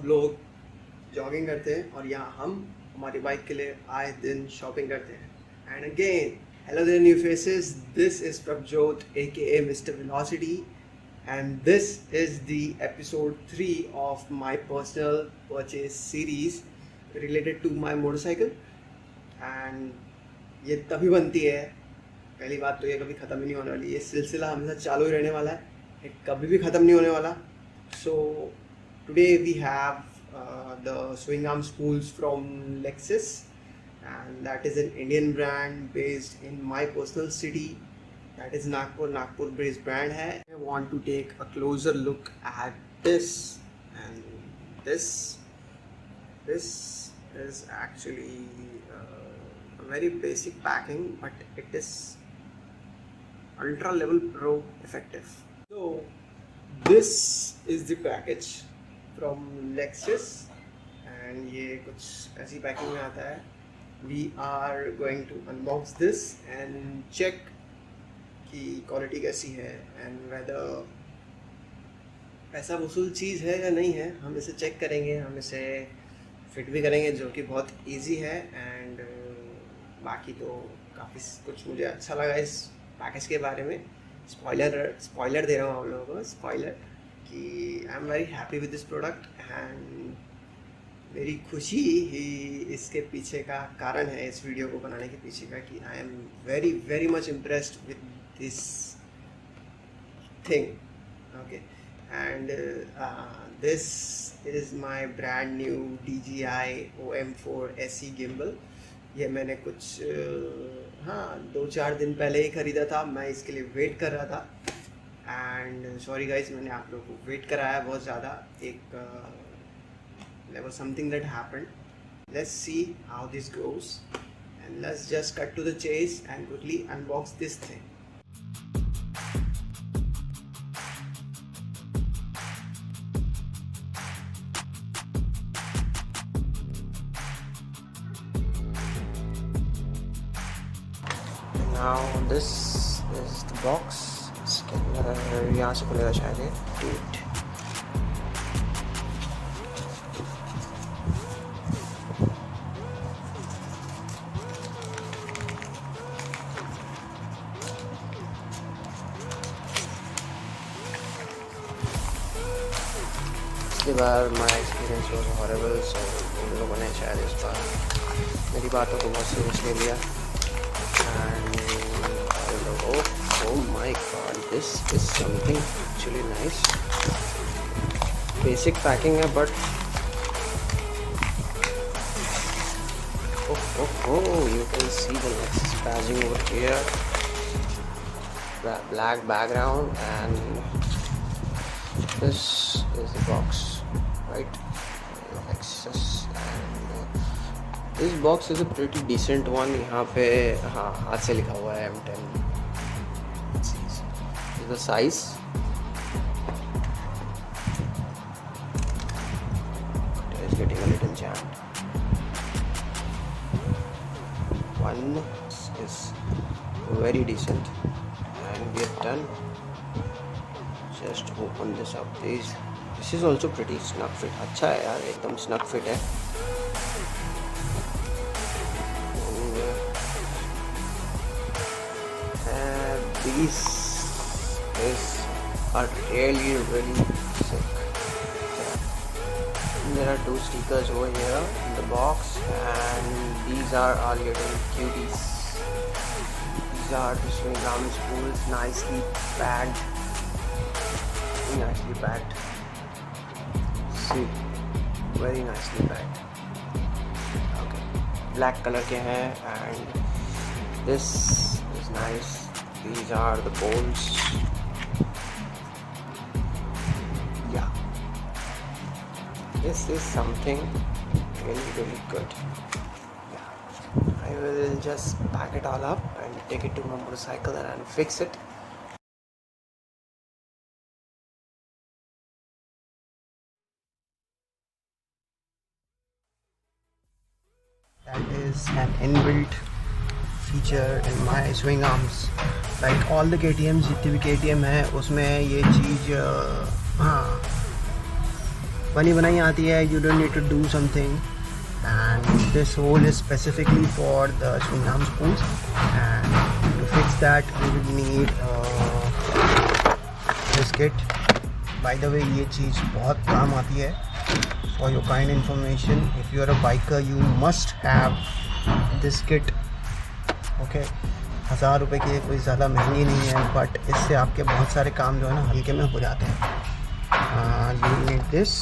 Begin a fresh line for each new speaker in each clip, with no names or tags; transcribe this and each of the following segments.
सब लोग जॉगिंग करते हैं और यहाँ हम हमारी बाइक के लिए आए दिन शॉपिंग करते हैं. And again, hello there new faces, this is Prabjyot aka Mr. Velocity and this is the episode 3 of my personal purchase series related to my motorcycle. And ये तभी बनती है, पहली बात तो ये कभी ख़त्म ही नहीं होने वाली, ये सिलसिला हमेशा चालू ही रहने वाला है, ये कभी भी ख़त्म नहीं होने वाला. So today we have the Swingarm Spools from Lexus, and that is an Indian brand based in my personal city, that is Nagpur based brand hai. I want to take a closer look at this, and this is actually a very basic packing, but it is ultra level pro effective. So this is the package from Lexus and ये कुछ ऐसी packing में आता है. We are going to unbox this and check कि quality कैसी है and whether पैसा वसूल चीज़ है या नहीं है. हम इसे चेक करेंगे, हम इसे फिट भी करेंगे, जो कि बहुत इजी है. एंड बाकी तो काफ़ी कुछ मुझे अच्छा लगा इस पैकेज के बारे में. स्पॉइलर दे रहा हूँ आप लोगों को, स्पॉइलर कि I am very happy with this product. And मेरी खुशी ही इसके पीछे का कारण है, इस वीडियो को बनाने के पीछे का, कि I am very much impressed with this thing. Okay, and this is my brand new DJI OM4 SE gimbal. ये मैंने कुछ 2-4 दिन पहले ही ख़रीदा था. मैं इसके लिए वेट कर रहा था एंड सॉरी गाइस, मैंने आप लोगों को वेट कराया बहुत ज़्यादा. There was something that happened. Let's see how this goes and let's just cut to the chase and quickly unbox this thing. Now this is the box. इसके अंदर यहाँ से खुलेगा शायद ये. पिछली बार माई एक्सपीरियंस वॉज हॉरेबल, सो उन लोगों ने शायद इस बार मेरी बातों को बहुत सीरियस ले लिया. And oh my God, this is something actually nice. Basic packing है but you can see the Lexus badging over here, black background, and this is the box, right? Lexus, and this box is a pretty decent one. यहाँ पे हाथ से लिखा हुआ है M10. This is the size. It is getting a little jammed. One is very decent, and we have done. Just open this up please. This is also pretty snug fit. अच्छा है यार, एकदम snug fit है. And these are really sick. There are 2 stickers over here in the box, and these are our little cuties. These are the Swingarm Spools, nicely packed. Nicely packed. See, very nicely packed. Okay, black color के हैं, and this is nice. These are the poles. Yeah, this is something really good. Yeah, I will just pack it all up and take it to my motorcycle and fix it. That is an inbuilt feature in my Swingarms. Like all the KTMs, जितनी भी KTM है उसमें ये चीज़ बनी बनाई आती है, you don't need to do something. And this hole is specifically for the Swingarm Spools, and to fix that we will need this kit. By the way, ये चीज़ बहुत काम आती है. For your kind information, if you are a biker, you must have this kit. Okay, 1000 रुपये की कोई ज़्यादा महंगी नहीं है, बट इससे आपके बहुत सारे काम जो है ना हल्के में हो जाते हैं. You need this.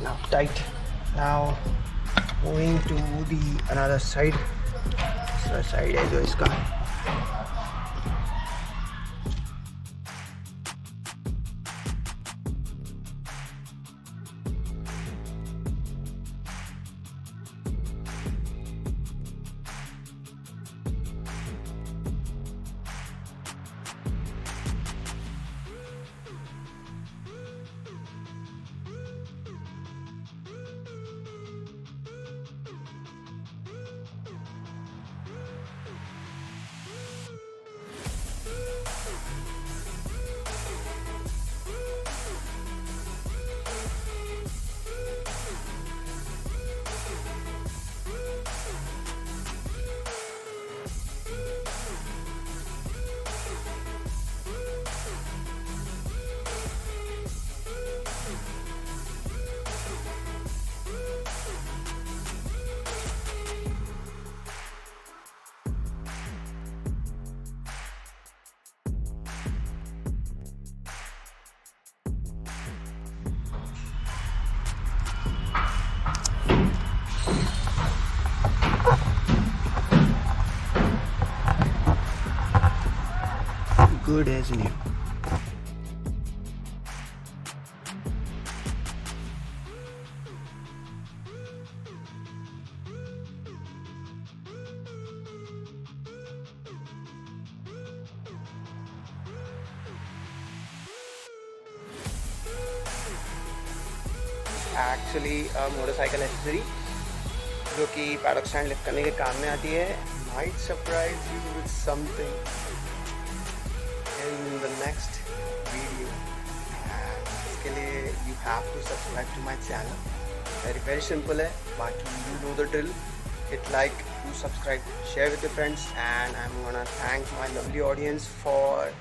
Now tight. Now moving to the another side. दूसरा side है जो इसका good as new. Actually a motorcycle accessory जो कि पैडॉक स्टैंड लिफ्ट करने के काम में आती है. Might surprise you with something in the next video, and इसके लिए you have to subscribe to my channel. Very simple है, बाकी you know the drill. Hit like, do subscribe, share with your friends, and I'm gonna thank my lovely audience for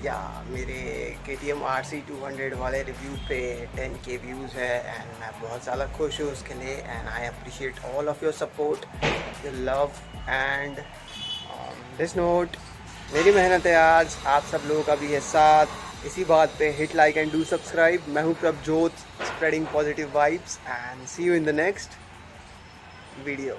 मेरे KTM RC 200 वाले review पे 10K views है, and मैं बहुत ज़्यादा खुश हूँ उसके लिए. And I appreciate all of your support, your love, and this note मेरी मेहनत है आज आप सब लोगों का भी है साथ. इसी बात पे hit like and do subscribe. मैं हूँ Prabhjot, spreading positive vibes, and see you in the next video.